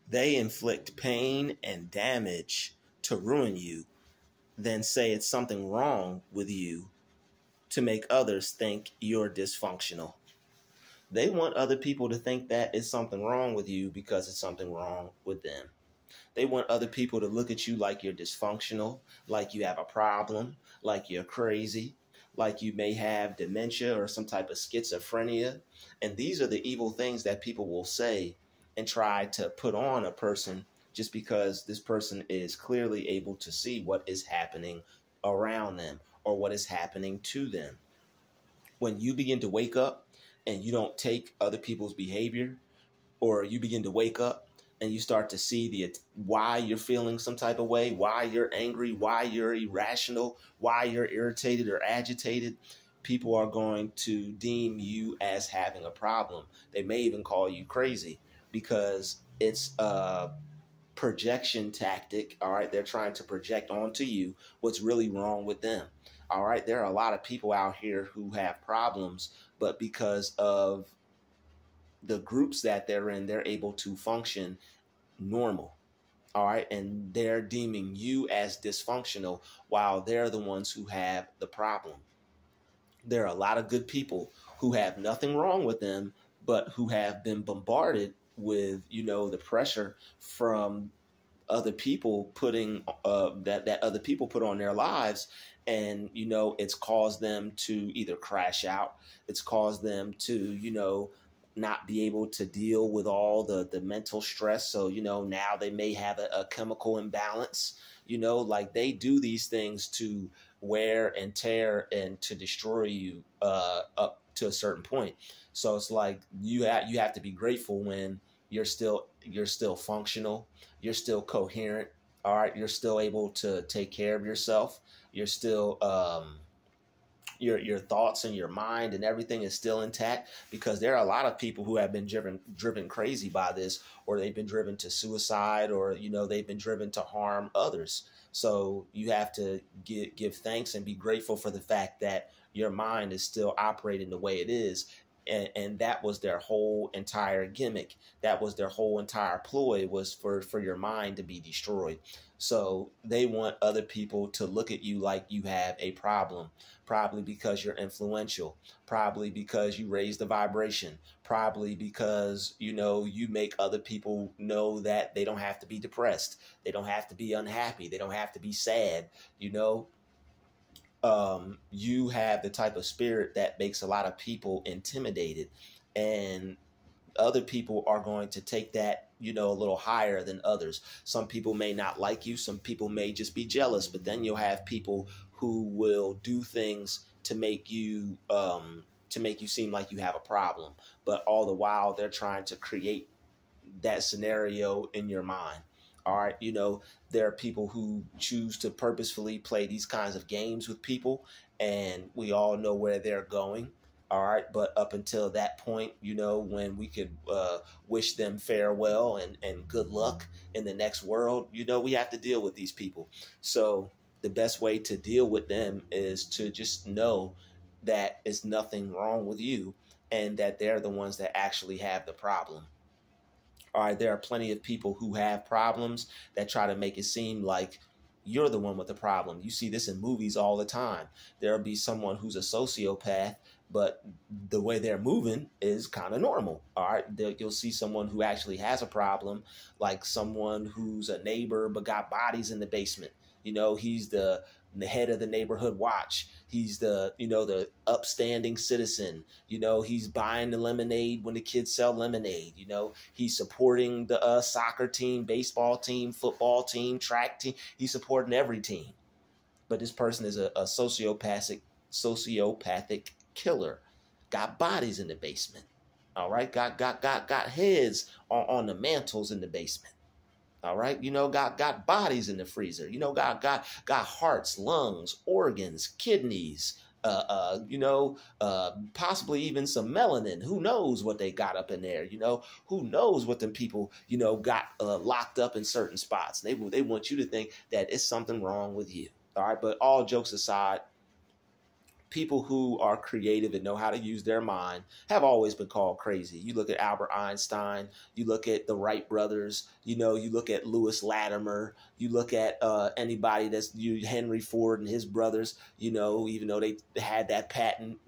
They inflict pain and damage to ruin you, then say it's something wrong with you to make others think you're dysfunctional. They want other people to think that it's something wrong with you because it's something wrong with them. They want other people to look at you like you're dysfunctional, like you have a problem, like you're crazy, like you may have dementia or some type of schizophrenia. And these are the evil things that people will say and try to put on a person just because this person is clearly able to see what is happening around them or what is happening to them. When you begin to wake up and you don't take other people's behavior, or you begin to wake up and you start to see why you're feeling some type of way, why you're angry, why you're irrational, why you're irritated or agitated, people are going to deem you as having a problem. They may even call you crazy because it's a projection tactic. All right. They're trying to project onto you what's really wrong with them. All right. There are a lot of people out here who have problems, but because of the groups that they're in, they're able to function normal. All right. And they're deeming you as dysfunctional while they're the ones who have the problem. There are a lot of good people who have nothing wrong with them, but who have been bombarded with, the pressure from other people putting that other people put on their lives. And, it's caused them to either crash out. It's caused them to, not be able to deal with all the mental stress. So, now they may have a chemical imbalance, like they do these things to wear and tear and to destroy you up to a certain point. So it's like you have to be grateful when you're still functional, you're still coherent. All right. You're still able to take care of yourself. You're still, your thoughts and your mind and everything is still intact, because there are a lot of people who have been driven crazy by this, or they've been driven to suicide, or they've been driven to harm others. So you have to give thanks and be grateful for the fact that your mind is still operating the way it is. And that was their whole entire gimmick. That was their whole entire ploy, was for your mind to be destroyed. So they want other people to look at you like you have a problem, probably because you're influential, probably because you raise the vibration, probably because, you make other people know that they don't have to be depressed. They don't have to be unhappy. They don't have to be sad. You have the type of spirit that makes a lot of people intimidated, and other people are going to take that, a little higher than others. Some people may not like you. Some people may just be jealous, but then you'll have people who will do things to make you seem like you have a problem. But all the while they're trying to create that scenario in your mind. All right. There are people who choose to purposefully play these kinds of games with people, and we all know where they're going. All right. But up until that point, when we could wish them farewell and good luck in the next world, we have to deal with these people. So the best way to deal with them is to just know that it's nothing wrong with you, and that they're the ones that actually have the problem. All right, there are plenty of people who have problems that try to make it seem like you're the one with the problem. You see this in movies all the time. There'll be someone who's a sociopath, but the way they're moving is kind of normal. All right, you'll see someone who actually has a problem, like someone who's a neighbor but got bodies in the basement. He's the head of the neighborhood watch. He's the upstanding citizen. He's buying the lemonade when the kids sell lemonade. He's supporting the soccer team, baseball team, football team, track team. He's supporting every team. But this person is a sociopathic killer. Got bodies in the basement. All right, got heads on the mantles in the basement. All right, got bodies in the freezer. Got hearts, lungs, organs, kidneys. Possibly even some melanin. Who knows what they got up in there? Who knows what them people got locked up in certain spots. They want you to think that it's something wrong with you. All right, but all jokes aside, People who are creative and know how to use their mind have always been called crazy. You look at Albert Einstein, you look at the Wright brothers, you look at Lewis Latimer, you look at anybody that's Henry Ford and his brothers, even though they had that patent,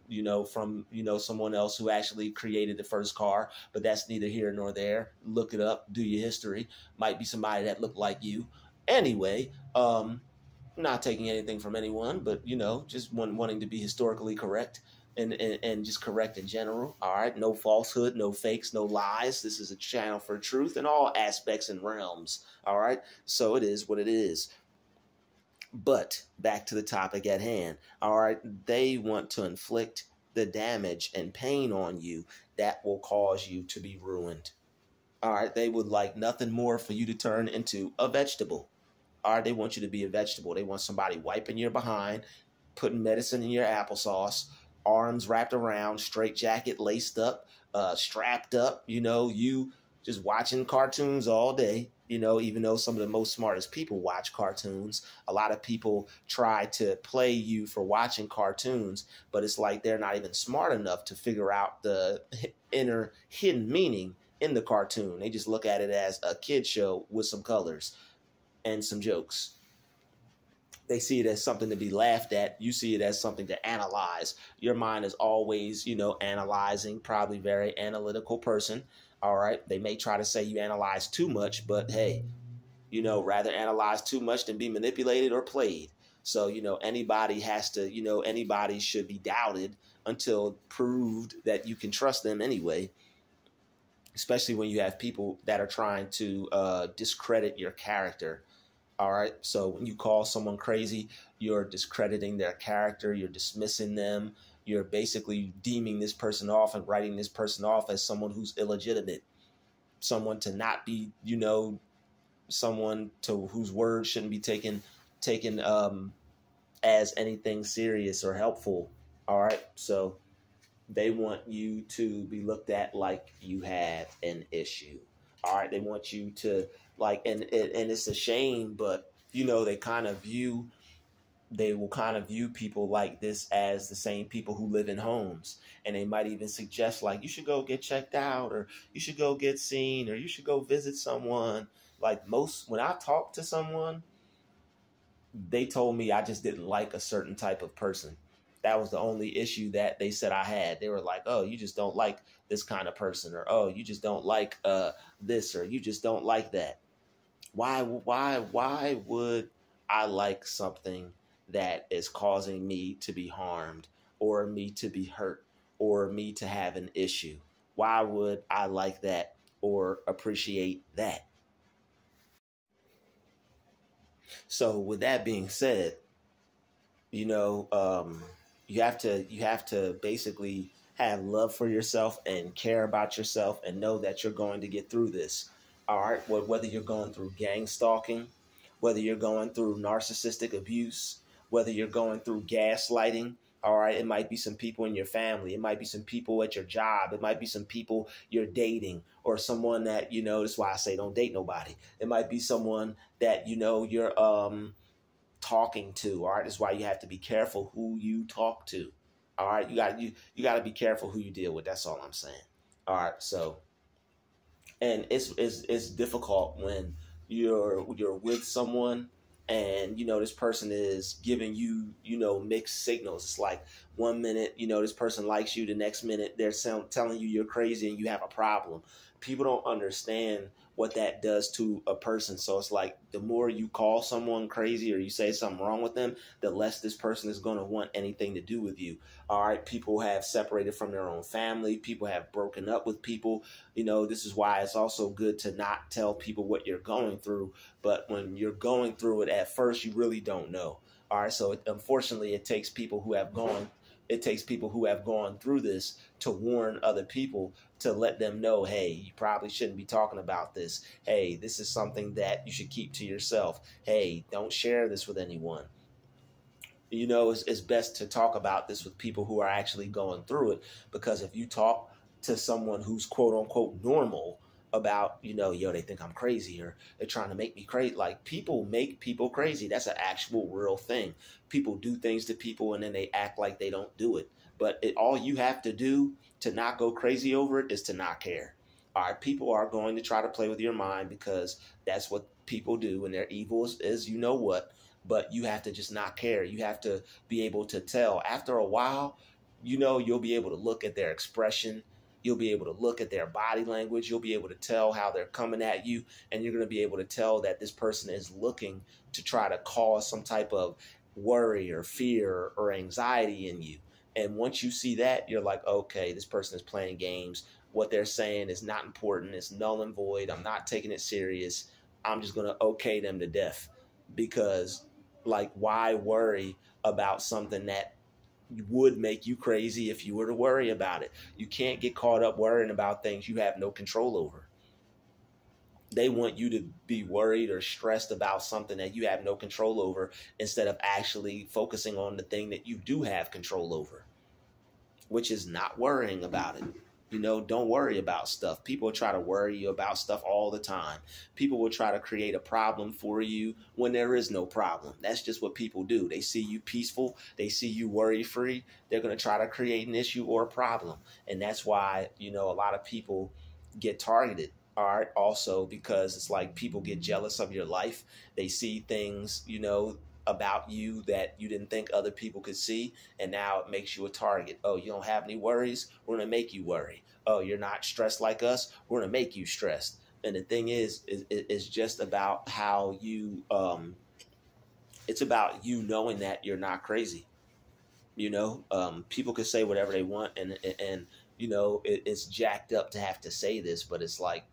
from, someone else who actually created the first car, but that's neither here nor there. Look it up, do your history. Might be somebody that looked like you. Anyway, not taking anything from anyone, but just wanting to be historically correct and just correct in general. All right, no falsehood, no fakes, no lies. This is a channel for truth in all aspects and realms. All right, so it is what it is. But back to the topic at hand. All right, they want to inflict the damage and pain on you that will cause you to be ruined. All right, they would like nothing more for you to turn into a vegetable. All right, they want you to be a vegetable. They want somebody wiping your behind, putting medicine in your applesauce, arms wrapped around, straight jacket laced up, strapped up, you just watching cartoons all day, even though some of the most smartest people watch cartoons. A lot of people try to play you for watching cartoons, but it's like they're not even smart enough to figure out the inner hidden meaning in the cartoon. They just look at it as a kid show with some colors and some jokes. They see it as something to be laughed at. You see it as something to analyze. Your mind is always, analyzing, probably very analytical person. All right. They may try to say you analyze too much, but hey, rather analyze too much than be manipulated or played. So, anybody has to, anybody should be doubted until proved that you can trust them anyway. Especially when you have people that are trying to discredit your character. All right. So when you call someone crazy, you're discrediting their character. You're dismissing them. You're basically deeming this person off and writing this person off as someone who's illegitimate, someone to not be, someone to whose words shouldn't be taken as anything serious or helpful. All right. So they want you to be looked at like you have an issue. All right. They want you to and it's a shame, but they will kind of view people like this as the same people who live in homes. And they might even suggest like, you should go get checked out, or you should go get seen, or you should go visit someone. Like when I talk to someone, they told me I just didn't like a certain type of person. That was the only issue that they said I had. They were like, oh, you just don't like this kind of person, or, oh, you just don't like this, or you just don't like that. Why would I like something that is causing me to be harmed, or me to be hurt, or me to have an issue? Why would I like that or appreciate that? So with that being said, you have to basically have love for yourself and care about yourself and know that you're going to get through this. All right. Well, whether you're going through gang stalking, whether you're going through narcissistic abuse, whether you're going through gaslighting. All right. It might be some people in your family. It might be some people at your job. It might be some people you're dating, or someone that, that's why I say don't date nobody. It might be someone that, you're talking to. All right. That's why you have to be careful who you talk to. All right. You got to be careful who you deal with. That's all I'm saying. All right. So, and it's difficult when you're with someone and, this person is giving you, mixed signals. It's like 1 minute, this person likes you. The next minute they're telling you you're crazy and you have a problem. People don't understand what that does to a person. So it's like the more you call someone crazy or you say something wrong with them, the less this person is going to want anything to do with you. All right. People have separated from their own family. People have broken up with people. This is why it's also good to not tell people what you're going through. But when you're going through it at first, you really don't know. All right. So unfortunately, it takes people who have gone through this to warn other people, to let them know, hey, you probably shouldn't be talking about this. Hey, this is something that you should keep to yourself. Hey, don't share this with anyone. It's best to talk about this with people who are actually going through it, because if you talk to someone who's quote unquote normal, about, yo, they think I'm crazy, or they're trying to make me crazy. Like, people make people crazy. That's an actual real thing. People do things to people and then they act like they don't do it. But all you have to do to not go crazy over it is to not care. All right, people are going to try to play with your mind because that's what people do, and they're evil as you know what. But you have to just not care. You have to be able to tell. After a while, you'll be able to look at their expression. You'll be able to look at their body language. You'll be able to tell how they're coming at you. And you're going to be able to tell that this person is looking to try to cause some type of worry or fear or anxiety in you. And once you see that, you're like, okay, this person is playing games. What they're saying is not important. It's null and void. I'm not taking it serious. I'm just going to okay them to death. Because, like, why worry about something that would make you crazy if you were to worry about it? You can't get caught up worrying about things you have no control over. They want you to be worried or stressed about something that you have no control over instead of actually focusing on the thing that you do have control over, which is not worrying about it. Don't worry about stuff. People try to worry you about stuff all the time. People will try to create a problem for you when there is no problem. That's just what people do. They see you peaceful. They see you worry-free. They're going to try to create an issue or a problem. And that's why, a lot of people get targeted. All right. Also, because it's like people get jealous of your life. They see things, about you that you didn't think other people could see, and now it makes you a target. Oh, you don't have any worries? We're going to make you worry. Oh, you're not stressed like us? We're going to make you stressed. And the thing is it's just about how you, it's about you knowing that you're not crazy. People can say whatever they want, and it's jacked up to have to say this, but it's like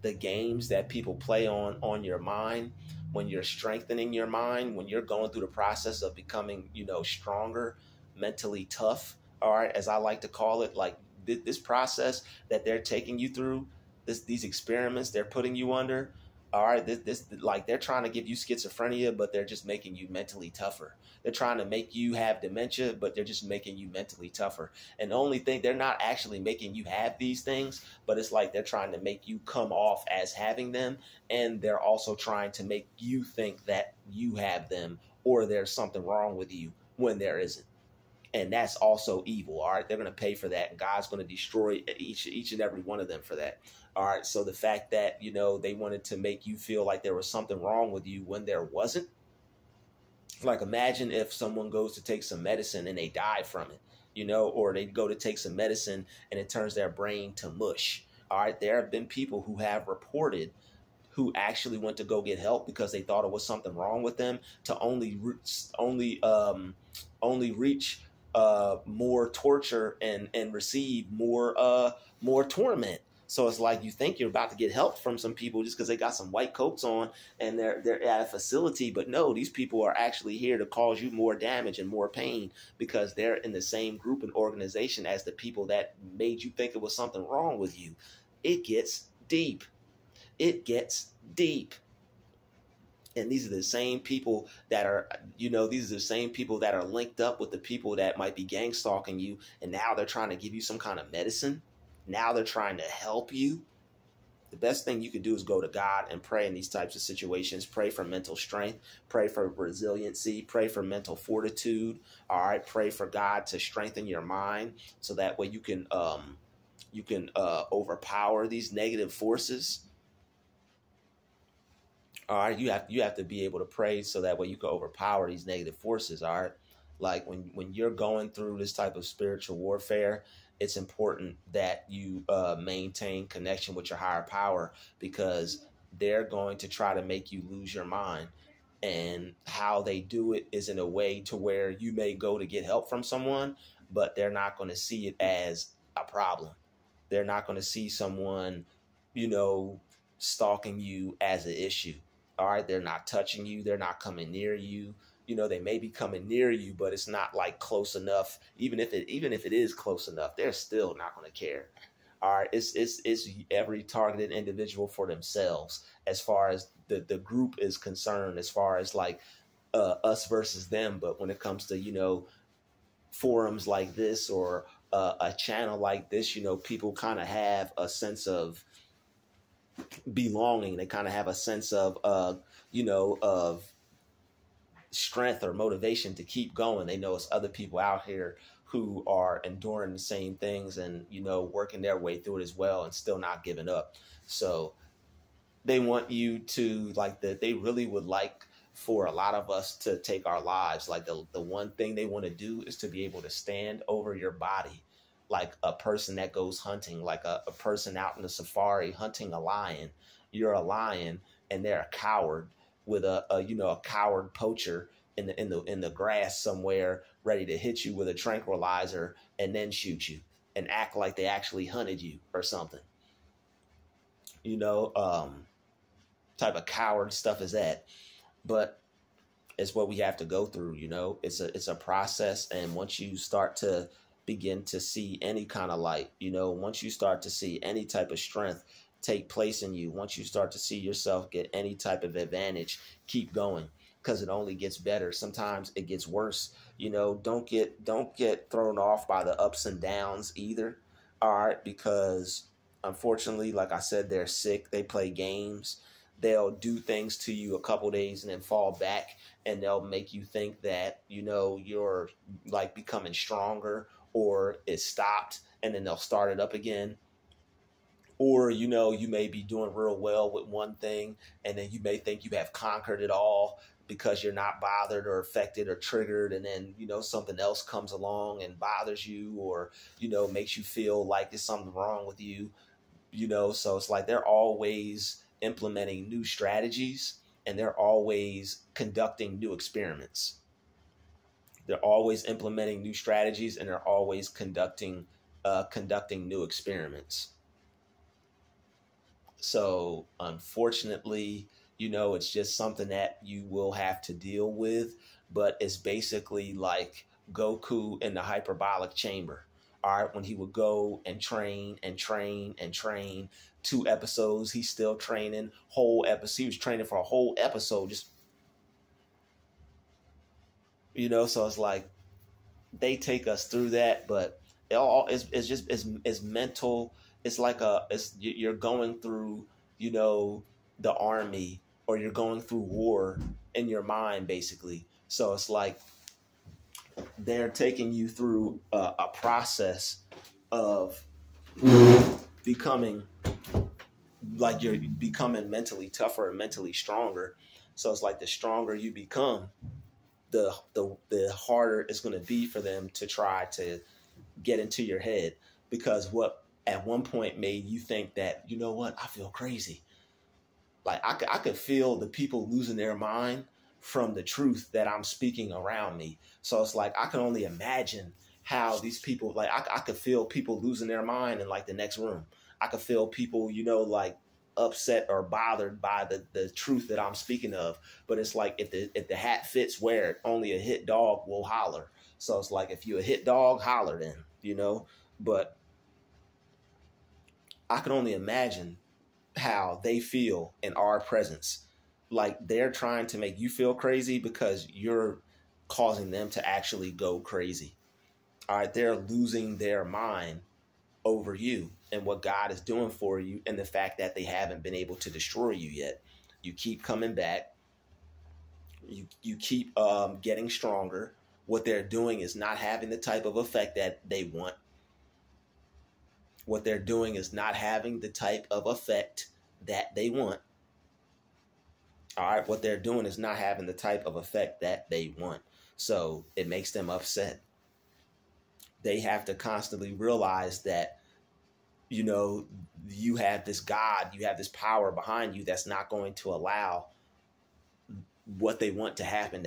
the games that people play on your mind, when you're strengthening your mind, when you're going through the process of becoming, stronger, mentally tough, all right, as I like to call it, like this process that they're taking you through, these experiments they're putting you under, all right, this like they're trying to give you schizophrenia, but they're just making you mentally tougher. They're trying to make you have dementia, but they're just making you mentally tougher. And the only thing, they're not actually making you have these things, but it's like they're trying to make you come off as having them. And they're also trying to make you think that you have them or there's something wrong with you when there isn't. And that's also evil. All right. They're going to pay for that. And God's going to destroy each and every one of them for that. All right. So the fact that, they wanted to make you feel like there was something wrong with you when there wasn't. Like, imagine if someone goes to take some medicine and they die from it, or they go to take some medicine and it turns their brain to mush. All right. There have been people who have reported who actually went to go get help because they thought it was something wrong with them, to only reach more torture and receive more torment. So it's like you think you're about to get help from some people just because they got some white coats on and they're at a facility, but no, these people are actually here to cause you more damage and more pain because they're in the same group and organization as the people that made you think it was something wrong with you. It gets deep. It gets deep. And these are the same people that are, these are the same people that are linked up with the people that might be gang stalking you. And now they're trying to give you some kind of medicine. Now they're trying to help you. The best thing you can do is go to God and pray in these types of situations. Pray for mental strength. Pray for resiliency. Pray for mental fortitude. All right. Pray for God to strengthen your mind so that way you can overpower these negative forces. All right, you have to be able to pray so that way you can overpower these negative forces. All right, like when you're going through this type of spiritual warfare, it's important that you maintain connection with your higher power, because they're going to try to make you lose your mind. And how they do it is in a way to where you may go to get help from someone, but they're not going to see it as a problem. They're not going to see someone, stalking you as an issue. All right. They're not touching you. They're not coming near you. They may be coming near you, but it's not like close enough. Even if it is close enough, they're still not going to care. All right. It's every targeted individual for themselves as far as the group is concerned, as far as like us versus them. But when it comes to, forums like this or a channel like this, people kind of have a sense of belonging. They kind of have a sense of, of strength or motivation to keep going. They know it's other people out here who are enduring the same things and, working their way through it as well and still not giving up. So they want you to they really would like for a lot of us to take our lives. Like the one thing they want to do is to be able to stand over your body like a person that goes hunting, like a person out in the safari hunting a lion. You're a lion and they're a coward with a coward poacher in the grass somewhere, ready to hit you with a tranquilizer and then shoot you and act like they actually hunted you or something. Type of coward stuff is that. But it's what we have to go through. It's a process. And once you start to begin to see any kind of light, once you start to see any type of strength take place in you, once you start to see yourself get any type of advantage, keep going, because it only gets better. Sometimes it gets worse. Don't get thrown off by the ups and downs either. All right. Because unfortunately, like I said, they're sick. They play games. They'll do things to you a couple days and then fall back, and they'll make you think that, you're like becoming stronger or it stopped, and then they'll start it up again. Or, you may be doing real well with one thing, and then you may think you have conquered it all because you're not bothered or affected or triggered. And then, something else comes along and bothers you or, makes you feel like there's something wrong with you, so it's like they're always implementing new strategies and they're always conducting new experiments. They're always implementing new strategies and they're always conducting new experiments. So unfortunately, it's just something that you will have to deal with, but it's basically like Goku in the hyperbolic chamber. All right, when he would go and train and train and train 2 episodes, he's still training whole episode. He was training for a whole episode, just, so it's like they take us through that, but it's mental. It's like you're going through, the army, or you're going through war in your mind, basically. So it's like they're taking you through a process of becoming, like you're becoming mentally tougher and mentally stronger. So it's like the stronger you become, the harder it's going to be for them to try to get into your head. Because what at one point made you think that, I feel crazy. Like I could feel the people losing their mind from the truth that I'm speaking around me. So it's like I can only imagine how these people, like I could feel people losing their mind in like the next room. I could feel people, like upset or bothered by the truth that I'm speaking of. But it's like if the hat fits, wear it. Only a hit dog will holler. So it's like if you're a hit dog, holler then, But I can only imagine how they feel in our presence. Like they're trying to make you feel crazy because you're causing them to actually go crazy. All right, they're losing their mind over you and what God is doing for you, and the fact that they haven't been able to destroy you yet. You keep coming back. You keep getting stronger. What they're doing is not having the type of effect that they want. What they're doing is not having the type of effect that they want. All right, what they're doing is not having the type of effect that they want. So it makes them upset. They have to constantly realize that, you have this God, you have this power behind you that's not going to allow what they want to happen.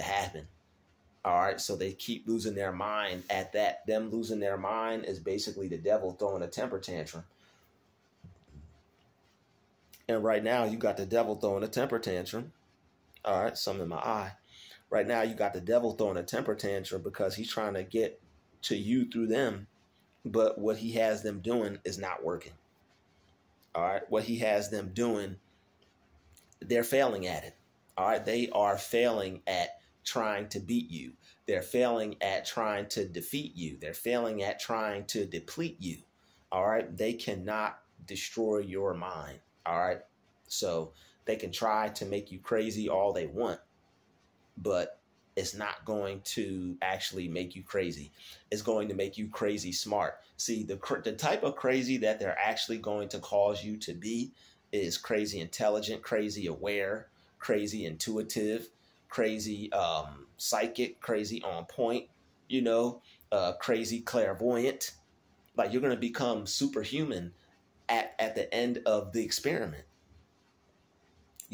All right, so they keep losing their mind at that. Them losing their mind is basically the devil throwing a temper tantrum. And right now you got the devil throwing a temper tantrum. All right, some in my eye. Right now you got the devil throwing a temper tantrum because he's trying to get to you through them. But what he has them doing is not working. All right, what he has them doing, they're failing at it. All right, they are failing at trying to beat you. They're failing at trying to defeat you. They're failing at trying to deplete you. All right, they cannot destroy your mind. All right, So they can try to make you crazy all they want, but it's not going to actually make you crazy. It's going to make you crazy smart. See, the type of crazy that they're actually going to cause you to be is crazy intelligent, crazy aware, crazy intuitive, crazy psychic, crazy on point, crazy clairvoyant. Like, you're going to become superhuman at the end of the experiment.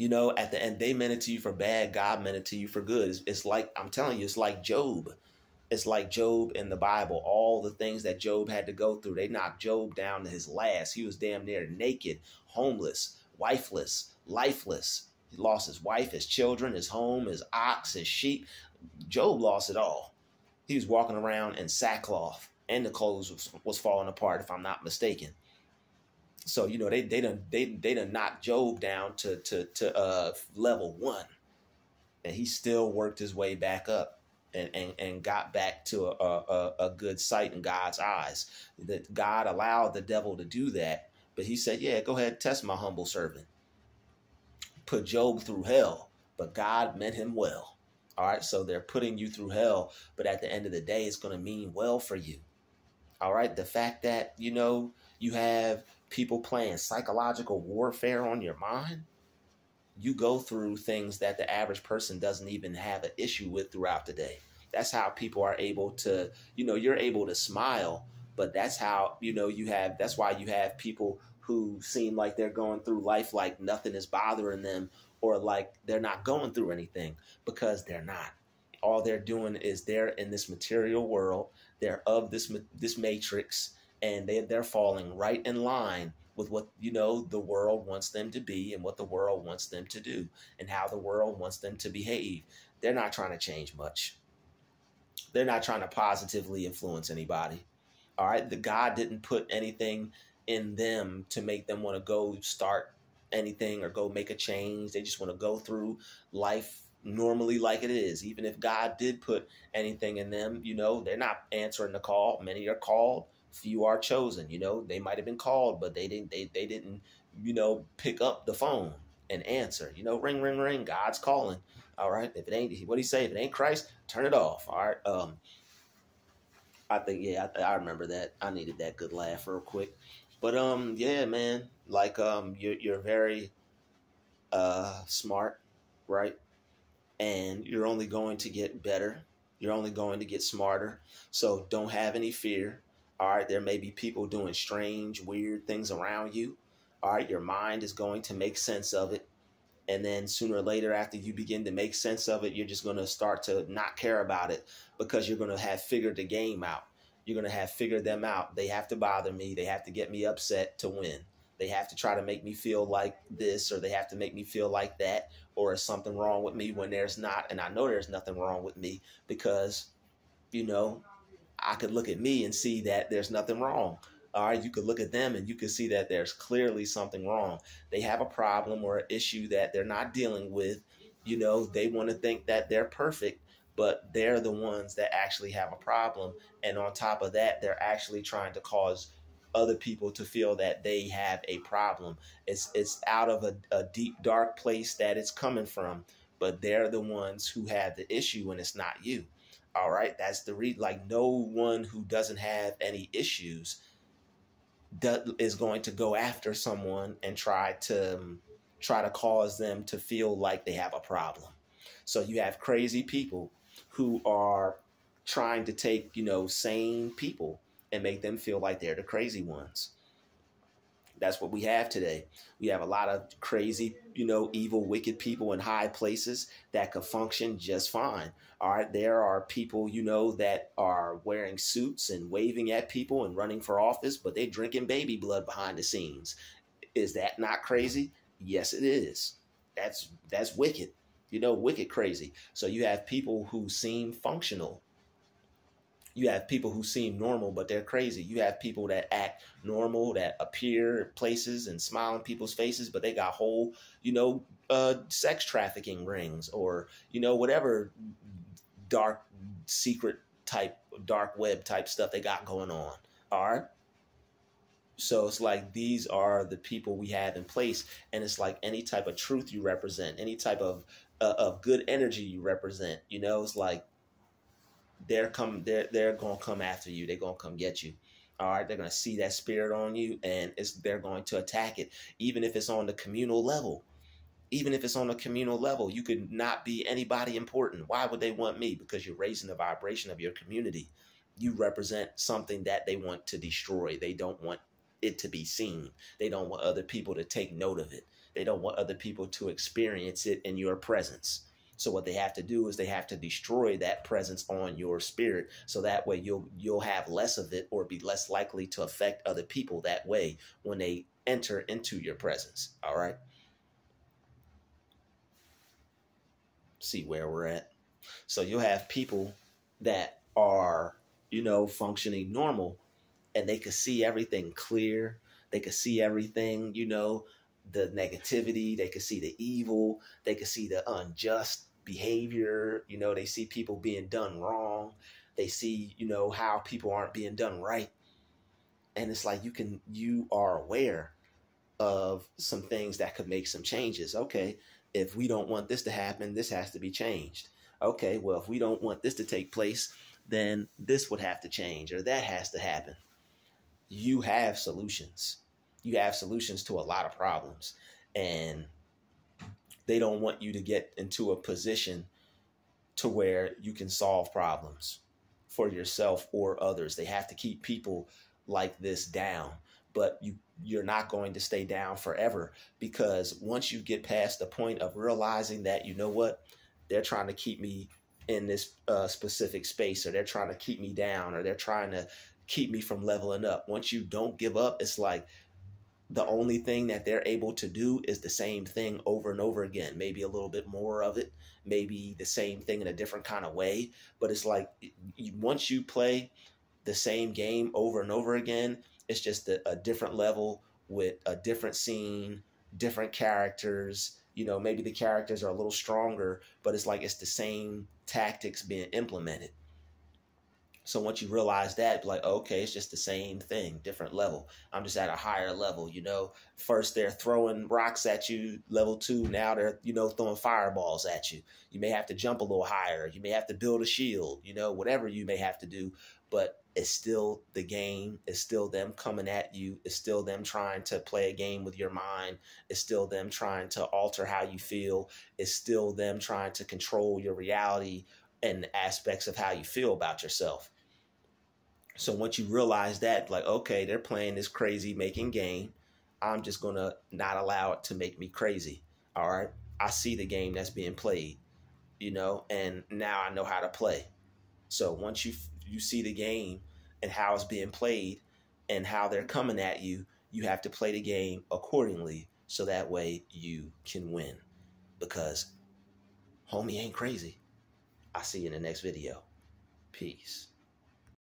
At the end, they meant it to you for bad. God meant it to you for good. It's like, I'm telling you, it's like Job. It's like Job in the Bible. All the things that Job had to go through, they knocked Job down to his last. He was damn near naked, homeless, wifeless, lifeless. He lost his wife, his children, his home, his ox, his sheep. Job lost it all. He was walking around in sackcloth, and the clothes was falling apart, if I'm not mistaken. So, they done knocked Job down to level 1, and he still worked his way back up and got back to a good sight in God's eyes. That God allowed the devil to do that, but he said, yeah, go ahead, test my humble servant. Put Job through hell, but God meant him well. All right, so they're putting you through hell, but at the end of the day, it's going to mean well for you. All right, the fact that, you have people playing psychological warfare on your mind, you go through things that the average person doesn't even have an issue with throughout the day. That's how people are able to, you're able to smile, but that's how, that's why you have people who seem like they're going through life like nothing is bothering them, or like they're not going through anything, because they're not. All they're doing is they're in this material world. They're of this matrix, and they're falling right in line with what, the world wants them to be, and what the world wants them to do, and how the world wants them to behave. They're not trying to change much. They're not trying to positively influence anybody. All right. The God didn't put anything in them to make them want to go start anything or go make a change. They just want to go through life normally like it is. Even if God did put anything in them, they're not answering the call. Many are called, few are chosen. They might have been called, but they didn't pick up the phone and answer. Ring, ring, ring. God's calling. All right. If it ain't, what do he say? If it ain't Christ, turn it off. All right. I think, yeah, I remember that. I needed that good laugh real quick. But yeah, man. Like you're very smart, right? And you're only going to get better. You're only going to get smarter. So don't have any fear. All right. There may be people doing strange, weird things around you. All right. Your mind is going to make sense of it. And then sooner or later, after you begin to make sense of it, you're just going to start to not care about it, because you're going to have figured the game out. You're going to have figured them out. They have to bother me. They have to get me upset to win. They have to try to make me feel like this, or they have to make me feel like that, or is something wrong with me when there's not. And I know there's nothing wrong with me, because, I could look at me and see that there's nothing wrong. All right, you could look at them and you can see that there's clearly something wrong. They have a problem or an issue that they're not dealing with. They want to think that they're perfect, but they're the ones that actually have a problem. And on top of that, they're actually trying to cause other people to feel that they have a problem. It's out of a deep, dark place that it's coming from, but they're the ones who have the issue, and it's not you. All right, that's the like, no one who doesn't have any issues is going to go after someone and try to cause them to feel like they have a problem. So you have crazy people who are trying to take, sane people and make them feel like they're the crazy ones. That's what we have today. We have a lot of crazy, evil, wicked people in high places that could function just fine. All right. There are people, that are wearing suits and waving at people and running for office, but they're drinking baby blood behind the scenes. Is that not crazy? Yes, it is. That's wicked, wicked crazy. So you have people who seem functional. You have people who seem normal, but they're crazy. You have people that act normal, that appear at places and smile in people's faces, but they got whole, sex trafficking rings, or, whatever dark secret type, dark web type stuff they got going on. All right. So it's like these are the people we have in place, and it's like any type of truth you represent, any type of good energy you represent. You know, it's like they're gonna come after you. They're gonna come get you. All right, they're gonna see that spirit on you, and they're going to attack it, even if it's on the communal level. Even if it's on a communal level, you could not be anybody important. Why would they want me? Because you're raising the vibration of your community. You represent something that they want to destroy. They don't want it to be seen. They don't want other people to take note of it. They don't want other people to experience it in your presence. So what they have to do is they have to destroy that presence on your spirit, so that way you'll have less of it, or be less likely to affect other people that way when they enter into your presence. All right. See where we're at. So you'll have people that are, functioning normal, and they could see everything clear. They could see everything, the negativity. They could see the evil. They could see the unjust behavior. They see people being done wrong. They see, how people aren't being done right. And it's like you are aware of some things that could make some changes. Okay, if we don't want this to happen, this has to be changed. Okay, well, if we don't want this to take place, then this would have to change, or that has to happen. You have solutions. You have solutions to a lot of problems, and they don't want you to get into a position to where you can solve problems for yourself or others. They have to keep people like this down, but you're not going to stay down forever, because once you get past the point of realizing that, you know what, they're trying to keep me in this specific space, or they're trying to keep me down, or they're trying to keep me from leveling up. Once you don't give up, it's like the only thing that they're able to do is the same thing over and over again, maybe a little bit more of it, maybe the same thing in a different kind of way. But it's like once you play the same game over and over again, it's just a different level with a different scene, different characters. Maybe the characters are a little stronger, but it's like it's the same tactics being implemented. So once you realize that, like, okay, it's just the same thing, different level. I'm just at a higher level, First they're throwing rocks at you, level 2. Now they're, throwing fireballs at you. You may have to jump a little higher. You may have to build a shield, whatever you may have to do. But it's still the game. It's still them coming at you. It's still them trying to play a game with your mind. It's still them trying to alter how you feel. It's still them trying to control your reality and aspects of how you feel about yourself. So once you realize that, like, okay, they're playing this crazy making game, I'm just going to not allow it to make me crazy. All right. I see the game that's being played, and now I know how to play. So once you see the game and how it's being played and how they're coming at you, you have to play the game accordingly, so that way you can win, because homie ain't crazy. I'll see you in the next video. Peace.